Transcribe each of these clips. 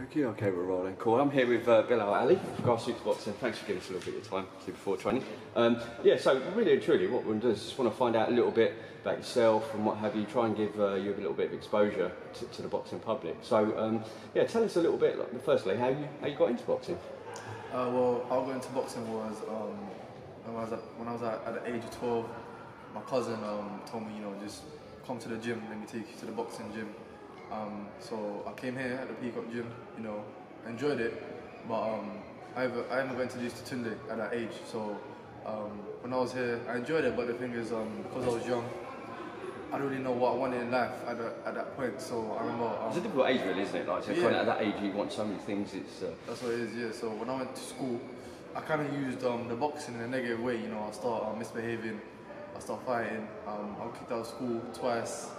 Crikey, okay, we're rolling. Cool. I'm here with BILAL Ali, Grassroots Boxing. Thanks for giving us a little bit of time before training. Yeah, so really and truly, what we're going to do is just want to find out a little bit about yourself and what have you. Try and give you a little bit of exposure to the boxing public. So yeah, tell us a little bit. Like, firstly, how you got into boxing? Well, how I got into boxing was when I was at the age of 12. My cousin told me, just come to the gym. Let me take you to the boxing gym. So I came here at the Peacock Gym, enjoyed it, but I haven't got introduced to Tunde at that age. So when I was here, I enjoyed it, but the thing is, because I was young, I don't really know what I wanted in life at that point. So I remember it's a difficult age, really, isn't it? Like, so at that age, you want so many things. It's that's what it is. Yeah. So when I went to school, I kind of used the boxing in a negative way. I start misbehaving, I start fighting. I was kicked out of school twice.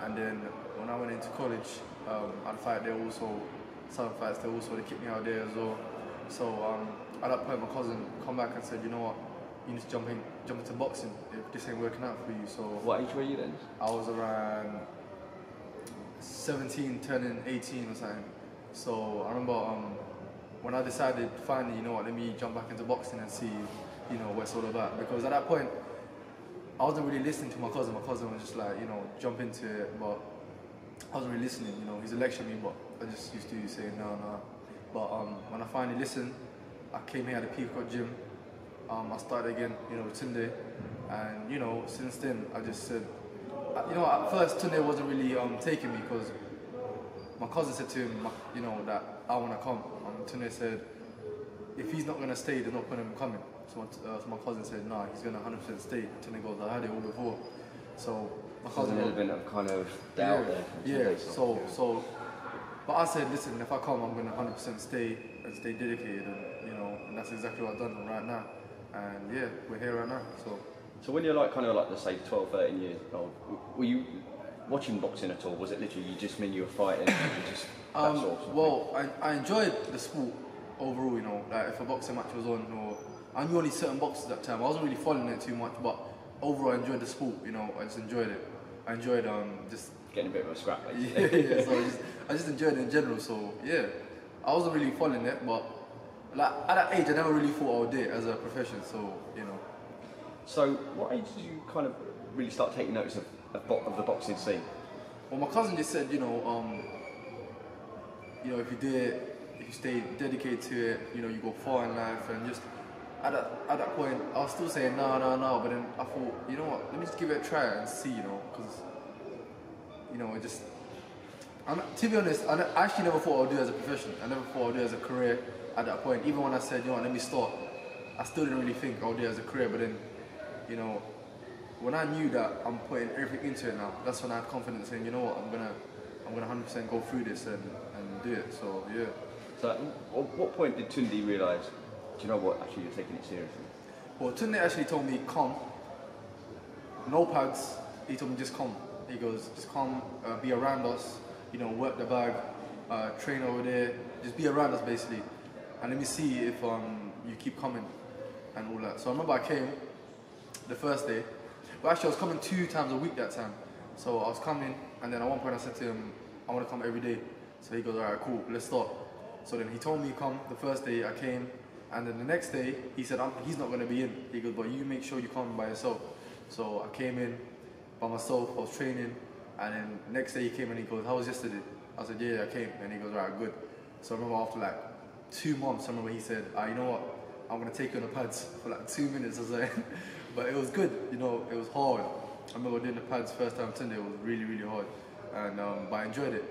And then when I went into college, I'd fight there also, some fights there also, they kicked me out there as well. So at that point my cousin come back and said, you know what, you need to jump into boxing if this ain't working out for you. So what age were you then? I was around 17, turning 18 or something. So I remember when I decided finally, you know what, let me jump back into boxing and see, what it's all about. Because at that point, I wasn't really listening to my cousin. My cousin was just like, jump into it, but I wasn't really listening. He's lectured me, but I just used to say no. But when I finally listened, I came here at the Peacock Gym. I started again, with Tunde, and since then I just said, at first Tunde wasn't really taking me because my cousin said to him, that I want to come. Tunde said, if he's not gonna stay, there's no point in him coming. So my cousin said, nah, he's gonna 100% stay. Tunde goes, I had it all before. So my cousin, there's an element of kind of doubt there. Yeah. So, but I said, listen, if I come, I'm gonna 100% stay and stay dedicated, and that's exactly what I've done right now. And yeah, we're here right now. So when you're let's say 12, 13 years old, were you watching boxing at all? Was it literally you just mean you were fighting? Well, I enjoyed the sport overall. Like if a boxing match was on, or I knew only certain boxers at that time. I wasn't really following it too much, but overall I enjoyed the sport. I just enjoyed it. I enjoyed just getting a bit of a scrap. Basically. Yeah. So I just enjoyed it in general. So yeah, I wasn't really following it, but like at that age, I never really thought I would do it as a profession. So So what age did you kind of really start taking notice of the boxing scene? Well, my cousin just said, if you do it, if you stay dedicated to it, you go far in life. And just at that point, I was still saying no. But then I thought, you know what, let me just give it a try and see, because it just. To be honest, I actually never thought I would do it as a profession. I never thought I would do it as a career at that point. Even when I said, let me start, I still didn't really think I would do it as a career. But then, when I knew that I'm putting everything into it now, that's when I had confidence saying, you know what, I'm gonna 100% go through this and do it. So yeah. So at what point did Tunde realise, do you know what, actually you're taking it seriously? Well, Tunde actually told me, come, no pads. He told me just come. He goes, just come, be around us, work the bag, train over there, just be around us basically, and let me see if you keep coming and all that. So I remember I came the first day. But actually I was coming 2 times a week that time. So I was coming, and then at one point I said to him, I want to come every day. So he goes, alright, cool, let's start. So then he told me come the first day I came, and then the next day he said he's not going to be in. He goes, but you make sure you come by yourself. So I came in by myself, I was training, and then the next day he came and he goes, how was yesterday? I said, yeah, I came. And he goes, alright, good. So I remember after like 2 months, I remember he said, you know what, I'm going to take you on the pads for like 2 minutes or something. But it was good, it was hard. I remember doing the pads first time Tunde, it was really, really hard. And but I enjoyed it,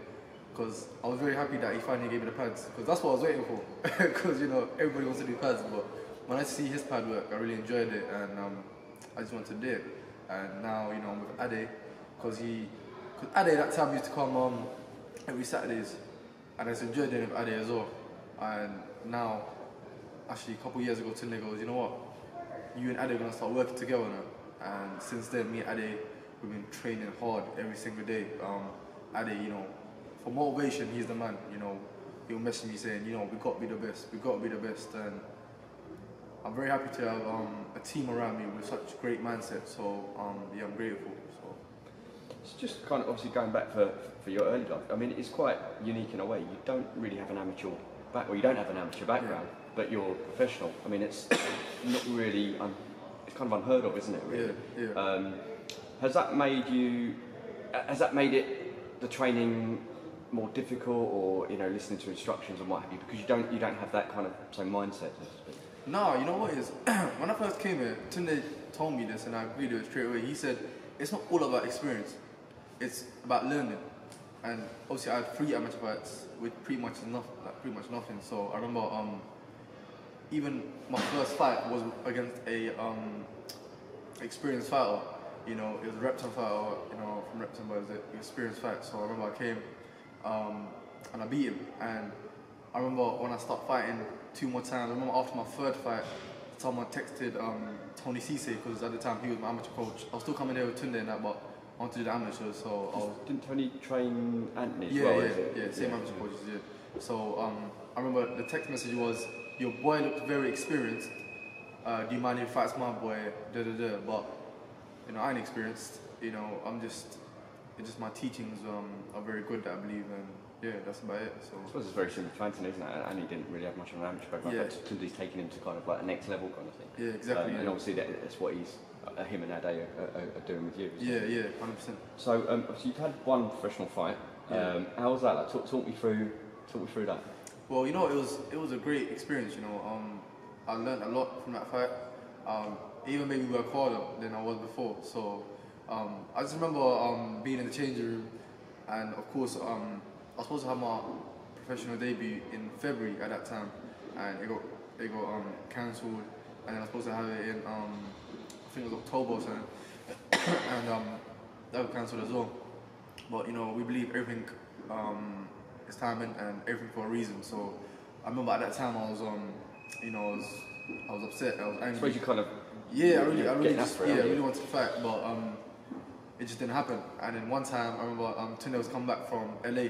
because I was very happy that he finally gave me the pads, because that's what I was waiting for. Because everybody wants to do pads, but when I see his pad work, I really enjoyed it, and I just wanted to do it. And now, I'm with Ade, because Ade at that time used to come every Saturdays, and I just enjoyed doing it with Ade as well. And now, actually a couple of years ago, Tunde goes, you know what, you and Ade are going to start working together now. And since then, me and Ade, we've been training hard every single day. Ade, for motivation, he's the man. He'll message me saying, we got to be the best, and I'm very happy to have a team around me with such great mindset. So yeah, I'm grateful. It's just kind of obviously going back for your early life. I mean, it's quite unique in a way. You don't really have an amateur you don't have an amateur background, but you're professional. I mean, it's not really, it's kind of unheard of, isn't it? Really? Yeah. Has that made it the training more difficult, or listening to instructions and what have you, because you don't have that kind of same mindset, so to speak? No, you know what is when I first came here, Tunde told me this and I agreed with it straight away. He said it's not all about experience, it's about learning. And obviously I had 3 amateur fights with pretty much nothing. So I remember even my first fight was against a experienced fighter. It was a Repton fighter, from Repton, but it was an experienced fight. So I remember I came and I beat him. And I remember when I started fighting 2 more times, I remember after my 3rd fight, someone texted Tony Cisse, because at the time he was my amateur coach. I was still coming there with Tunde and that, but I wanted to do the amateur, so Didn't Tony train Anthony as well? Yeah, same amateur coaches, yeah. So I remember the text message was, your boy looked very experienced. Do you mind if he fights my boy? But I ain't experienced. It's just my teachings are very good, I believe, and yeah, that's about it. So I suppose it's very similar to Anthony, isn't it? And he didn't really have much of an amateur background, but Tunde's taken him to kind of like a next level kind of thing. Yeah, exactly. And obviously that's what him and Ade are doing with you. Yeah, 100%. So obviously you've had 1 professional fight. Yeah. How was that? Like, talk me through that. Well, it was a great experience. I learned a lot from that fight. Even made me work harder than I was before. So I just remember being in the changing room, and of course I was supposed to have my professional debut in February at that time, and it got cancelled, and then I was supposed to have it in I think it was October or something, and that got cancelled as well. But we believe everything is timing and everything for a reason. So I remember at that time I was I was upset. I was angry. I suppose you kind of I really wanted to fight, but it just didn't happen. And then one time I remember Tunde was coming back from LA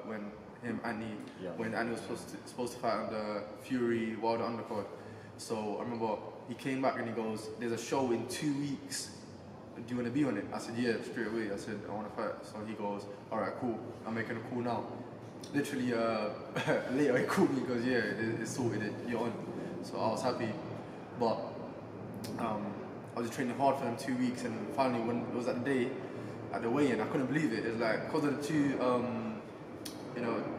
when Anthony was supposed to fight on the Fury Wilder undercard. So I remember he came back and he goes, "There's a show in 2 weeks. Do you want to be on it?" I said, "Yeah," straight away. I said, "I want to fight." So he goes, "All right, cool. I'm making a call now." Literally later he called me because it's sorted. You're on. So I was happy, but I was just training hard for them 2 weeks, and finally when it was at the day at the weigh-in, I couldn't believe it. It's like because of the 2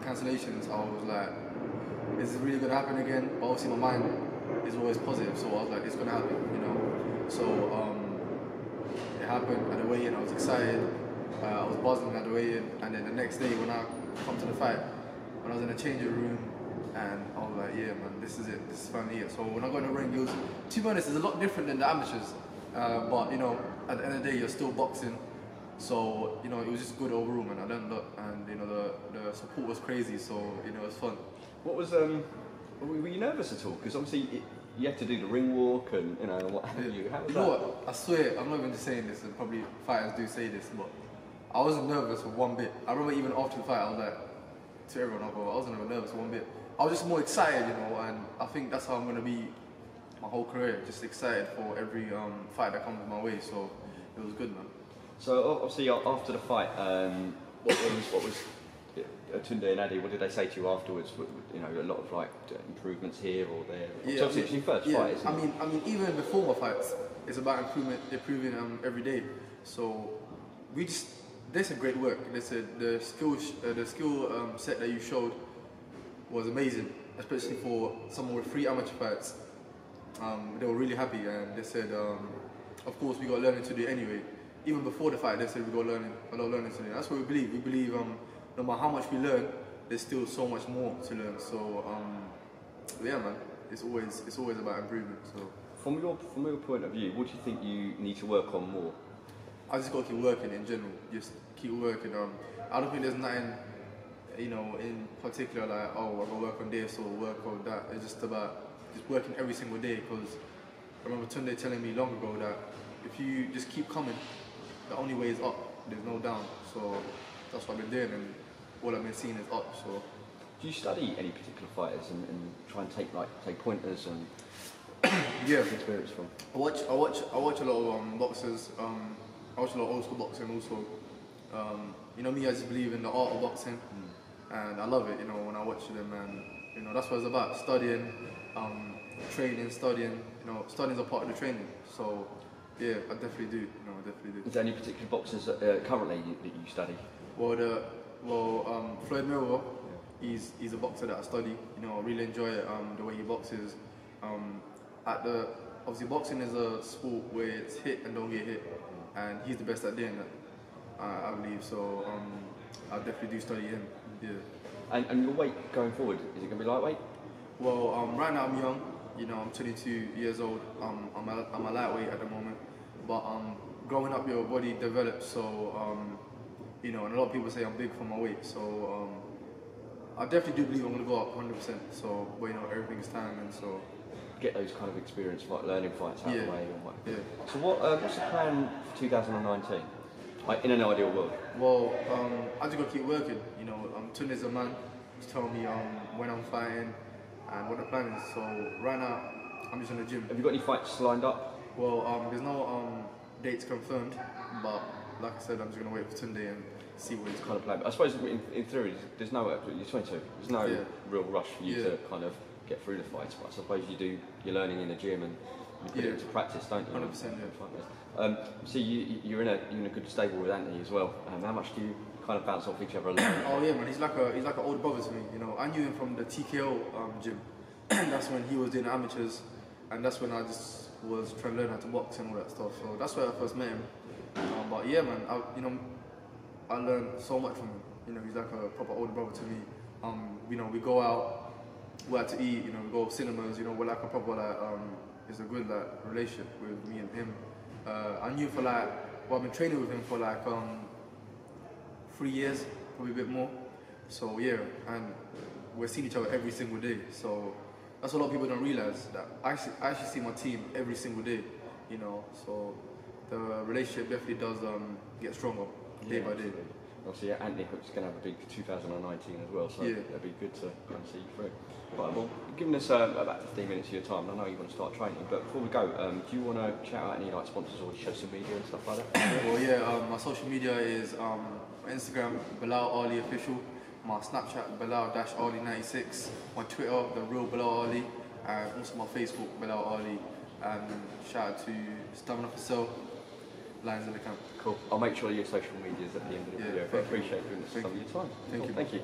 cancellations, I was like, is this really gonna happen again? But obviously my mind is always positive, so I was like, it's gonna happen, So it happened at the weigh-in. I was excited. I was buzzing at the weigh-in, and then the next day when I come to the fight, when I was in the changing room, and I was like, yeah, man, this is it. This is finally it. So when I got in the ring, it was, to be honest, it's a lot different than the amateurs. But at the end of the day, you're still boxing. So it was just good overall, man. I learned a lot, and the support was crazy. So it was fun. What was were you nervous at all? Because obviously you had to do the ring walk and what have you. How was that? What? I swear, I'm not even just saying this, and probably fighters do say this, but I wasn't nervous for one bit. I remember even after the fight, I was like, to everyone, I wasn't even nervous for one bit. I was just more excited, and I think that's how I'm gonna be my whole career. Just excited for every fight that comes my way. So it was good, man. So obviously after the fight, what was Tunde and Ade? What did they say to you afterwards? A lot of like improvements here or there. Yeah, so obviously it's your first fight, isn't it? I mean, even before my fights, it's about improving every day. So they said great work. They said the skill set that you showed was amazing, especially for someone with 3 amateur fights. They were really happy, and they said, of course, we got learning to do anyway. Even before the fight, they said we got a lot of learning to do. That's what we believe. We believe no matter how much we learn, there's still so much more to learn. So yeah, man, it's always about improvement. So from your point of view, what do you think you need to work on more? I just got to keep working in general. Just keep working. I don't think there's nothing, in particular like, oh, I got to work on this or work on that. It's just about just working every single day. Because I remember Tunde telling me long ago that if you just keep coming, the only way is up. There's no down. So that's what I've been doing, and all I've been seeing is up. So do you study any particular fighters and try and take pointers and yeah, experience from? I watch a lot of boxers. I watch a lot of old school boxing also. You know me, I just believe in the art of boxing, and I love it. You know, when I watch them, and you know that's what it's about: studying, training, studying. You know, studying's a part of the training. So yeah, I definitely do. You know, I definitely do. Is there any particular boxers currently that you study? Floyd Mayweather, he's a boxer that I study. You know, I really enjoy it, the way he boxes. Obviously boxing is a sport where it's hit and don't get hit, and he's the best at doing that, I believe. So I definitely do study him. Yeah. And your weight going forward, is it going to be lightweight? Well, right now I'm young. You know, I'm 22 years old. I'm a lightweight at the moment, but growing up, your body develops. So you know, and a lot of people say I'm big for my weight. So I definitely do believe I'm going to go up 100%. So, but you know, everything's time, and so. Get those kind of experience, like learning fights out of the way. Yeah. So what's the plan for 2019? Like in an ideal world? Well, I just got to keep working. You know, Tunde's a man. He's telling me when I'm fighting and what the plan is. So right now, I'm just in the gym. Have you got any fights lined up? Well, there's no dates confirmed, but like I said, I'm just going to wait for Tunde and see what he's kind of plan. I suppose in theory, there's no, you're 22. There's no real rush for you to kind of get through the fights, but I suppose you're learning in the gym and you put it into practice, don't you? 100%, yeah. So you're in a good stable with Anthony as well. How much do you kind of bounce off each other alone? Oh yeah, man, he's like an older brother to me. You know, I knew him from the TKO gym. That's when he was doing amateurs, and that's when I just was trying to learn how to box and all that stuff. So that's where I first met him. But yeah, man, I learned so much from him. You know, he's like a proper older brother to me. You know, we go out. We had to eat, you know, we go to cinemas, you know, we're like a proper, it's a good, relationship with me and him. I knew I've been training with him for, 3 years, probably a bit more. So, yeah, and we're seeing each other every single day. So, that's what a lot of people don't realize, that I actually see my team every single day, you know. So, the relationship definitely does get stronger day by day. Obviously, Anthony Hook's going to have a big 2019 as well, so it'll be good to kind of see you through. Right, well, given us about 15 minutes of your time, I know you want to start training, but before we go, do you want to shout out any sponsors or social media and stuff like that? Well, yeah, my social media is Instagram, BILAL Ali Official, my Snapchat, BILAL-Ali96, my Twitter, The Real BILAL Ali, and also my Facebook, BILAL Ali, and shout out to Stamina for Sale. Lines in the camp. Cool. I'll make sure your social media is at the end of the video. I appreciate you doing this some of your time. Thank you. Thank you.